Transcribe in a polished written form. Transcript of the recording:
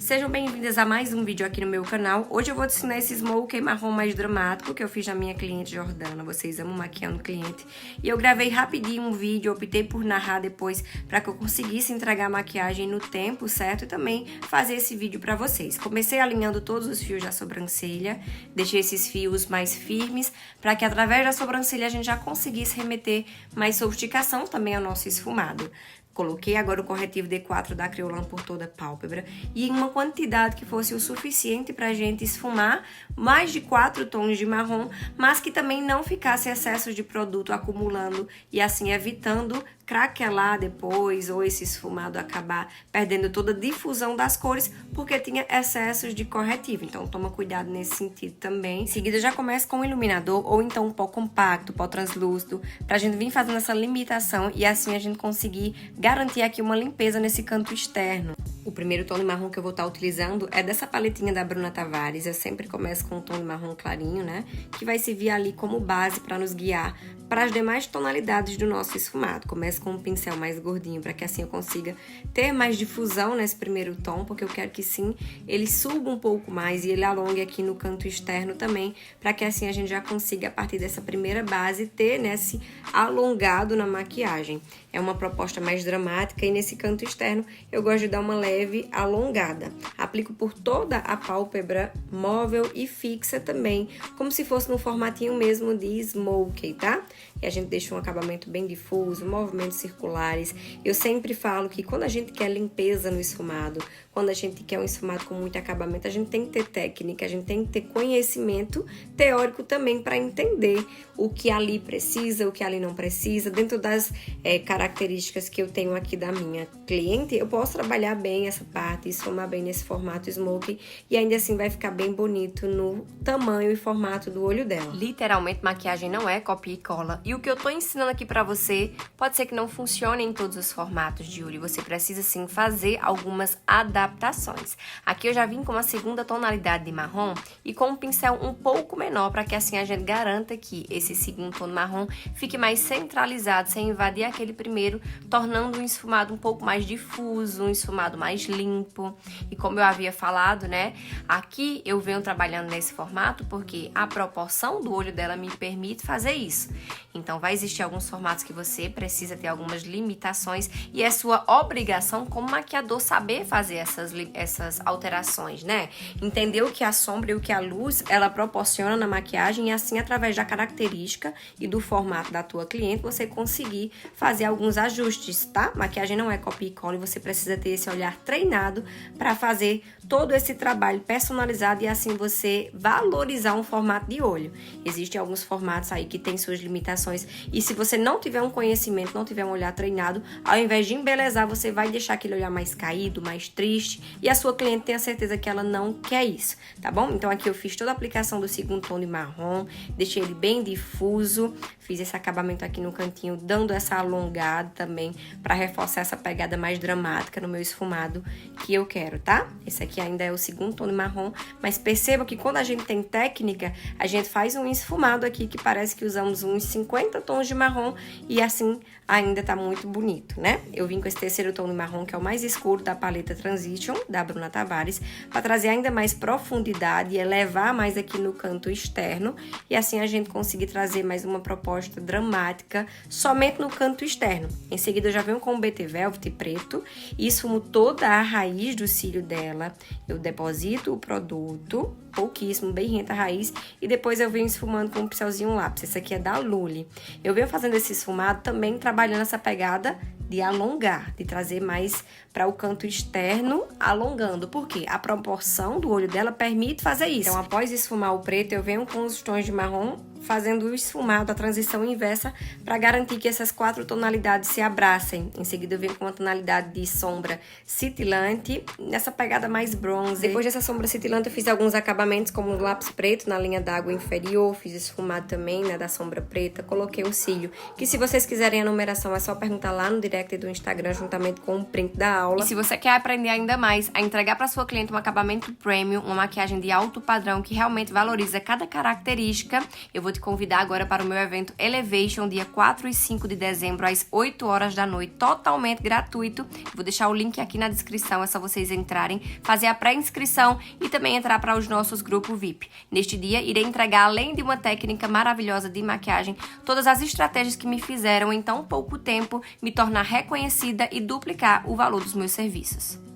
Sejam bem-vindas a mais um vídeo aqui no meu canal. Hoje eu vou te ensinar esse smoky marrom mais dramático que eu fiz na minha cliente Jordana. Vocês amam maquiando cliente. E eu gravei rapidinho um vídeo, optei por narrar depois para que eu conseguisse entregar a maquiagem no tempo certo e também fazer esse vídeo para vocês. Comecei alinhando todos os fios da sobrancelha, deixei esses fios mais firmes para que através da sobrancelha a gente já conseguisse remeter mais sofisticação também ao nosso esfumado. Coloquei agora o corretivo D4 da Kryolan por toda a pálpebra e em uma quantidade que fosse o suficiente pra gente esfumar mais de 4 tons de marrom, mas que também não ficasse excesso de produto acumulando e assim evitando craquelar depois ou esse esfumado acabar perdendo toda a difusão das cores porque tinha excessos de corretivo. Então toma cuidado nesse sentido também. Em seguida já começa com um iluminador ou então um pó compacto, pó translúcido, pra gente vir fazendo essa limitação e assim a gente conseguir garantir aqui uma limpeza nesse canto externo. O primeiro tom de marrom que eu vou estar utilizando é dessa paletinha da Bruna Tavares. Eu sempre começo com um tom de marrom clarinho, né? Que vai servir ali como base para nos guiar para as demais tonalidades do nosso esfumado. Começo com um pincel mais gordinho para que assim eu consiga ter mais difusão nesse primeiro tom, porque eu quero que sim, ele suba um pouco mais e ele alongue aqui no canto externo também, para que assim a gente já consiga, a partir dessa primeira base, ter nesse alongado na maquiagem. É uma proposta mais dramática e nesse canto externo eu gosto de dar uma leve alongada. Aplico por toda a pálpebra móvel e fixa também, como se fosse no formatinho mesmo de smoky, tá? E a gente deixa um acabamento bem difuso, movimentos circulares. Eu sempre falo que quando a gente quer limpeza no esfumado, quando a gente quer um esfumado com muito acabamento, a gente tem que ter técnica, a gente tem que ter conhecimento teórico também para entender o que ali precisa, o que ali não precisa. Dentro das características que eu tenho aqui da minha cliente, eu posso trabalhar bem essa parte, esfumar bem nesse formato smoky e ainda assim vai ficar bem bonito no tamanho e formato do olho dela. Literalmente, maquiagem não é copia e cola. E o que eu tô ensinando aqui pra você pode ser que não funcione em todos os formatos de olho. Você precisa sim fazer algumas adaptações. Aqui eu já vim com uma segunda tonalidade de marrom e com um pincel um pouco menor para que assim a gente garanta que esse segundo tom marrom fique mais centralizado, sem invadir aquele primeiro, tornando um esfumado um pouco mais difuso, um esfumado mais limpo. E como eu havia falado, né, aqui eu venho trabalhando nesse formato porque a proporção do olho dela me permite fazer isso. Então vai existir alguns formatos que você precisa ter algumas limitações e é sua obrigação como maquiador saber fazer essas alterações, né? Entender o que a sombra e o que a luz ela proporciona na maquiagem e assim através da característica e do formato da tua cliente você conseguir fazer alguns ajustes, tá? Maquiagem não é copia e cola e você precisa ter esse olhar treinado para fazer todo esse trabalho personalizado e assim você valorizar um formato de olho. Existem alguns formatos aí que tem suas limitações e se você não tiver um conhecimento, não tiver um olhar treinado, ao invés de embelezar, você vai deixar aquele olhar mais caído, mais triste e a sua cliente tem a certeza que ela não quer isso, tá bom? Então aqui eu fiz toda a aplicação do segundo tom de marrom, deixei ele bem difuso, fiz esse acabamento aqui no cantinho, dando essa alongada também para reforçar essa pegada mais dramática no meu esfumado que eu quero, tá? Esse aqui ainda é o segundo tom de marrom, mas perceba que quando a gente tem técnica, a gente faz um esfumado aqui que parece que usamos uns 50 tons de marrom e assim ainda tá muito bonito, né? Eu vim com esse terceiro tom de marrom, que é o mais escuro da paleta Transition, da Bruna Tavares, para trazer ainda mais profundidade e elevar mais aqui no canto externo e assim a gente conseguir trazer mais uma proposta dramática somente no canto externo. Em seguida eu já venho com o BT Velvet preto e esfumo toda a raiz do cílio dela. Eu deposito o produto, pouquíssimo, bem renta a raiz, e depois eu venho esfumando com um pincelzinho lápis. Esse aqui é da Lully. Eu venho fazendo esse esfumado também trabalhando essa pegada de alongar, de trazer mais para o canto externo, alongando. Por quê? A proporção do olho dela permite fazer isso. Então, após esfumar o preto, eu venho com os tons de marrom fazendo o esfumado, a transição inversa, para garantir que essas 4 tonalidades se abracem. Em seguida, eu venho com uma tonalidade de sombra cintilante, nessa pegada mais bronze. Depois dessa sombra cintilante, eu fiz alguns acabamentos, como o lápis preto na linha d'água inferior, fiz esfumado também, né, da sombra preta, coloquei um cílio, que se vocês quiserem a numeração, é só perguntar lá no direct do Instagram, juntamente com o print da aula. E se você quer aprender ainda mais a entregar para sua cliente um acabamento premium, uma maquiagem de alto padrão que realmente valoriza cada característica, eu vou te convidar agora para o meu evento Elevation, dia 4 e 5 de dezembro, às 8 horas da noite, totalmente gratuito. Vou deixar o link aqui na descrição, é só vocês entrarem, fazer a pré-inscrição e também entrar para os nossos grupos VIP. Neste dia, irei entregar, além de uma técnica maravilhosa de maquiagem, todas as estratégias que me fizeram em tão pouco tempo me tornar reconhecida e duplicar o valor dos meus serviços.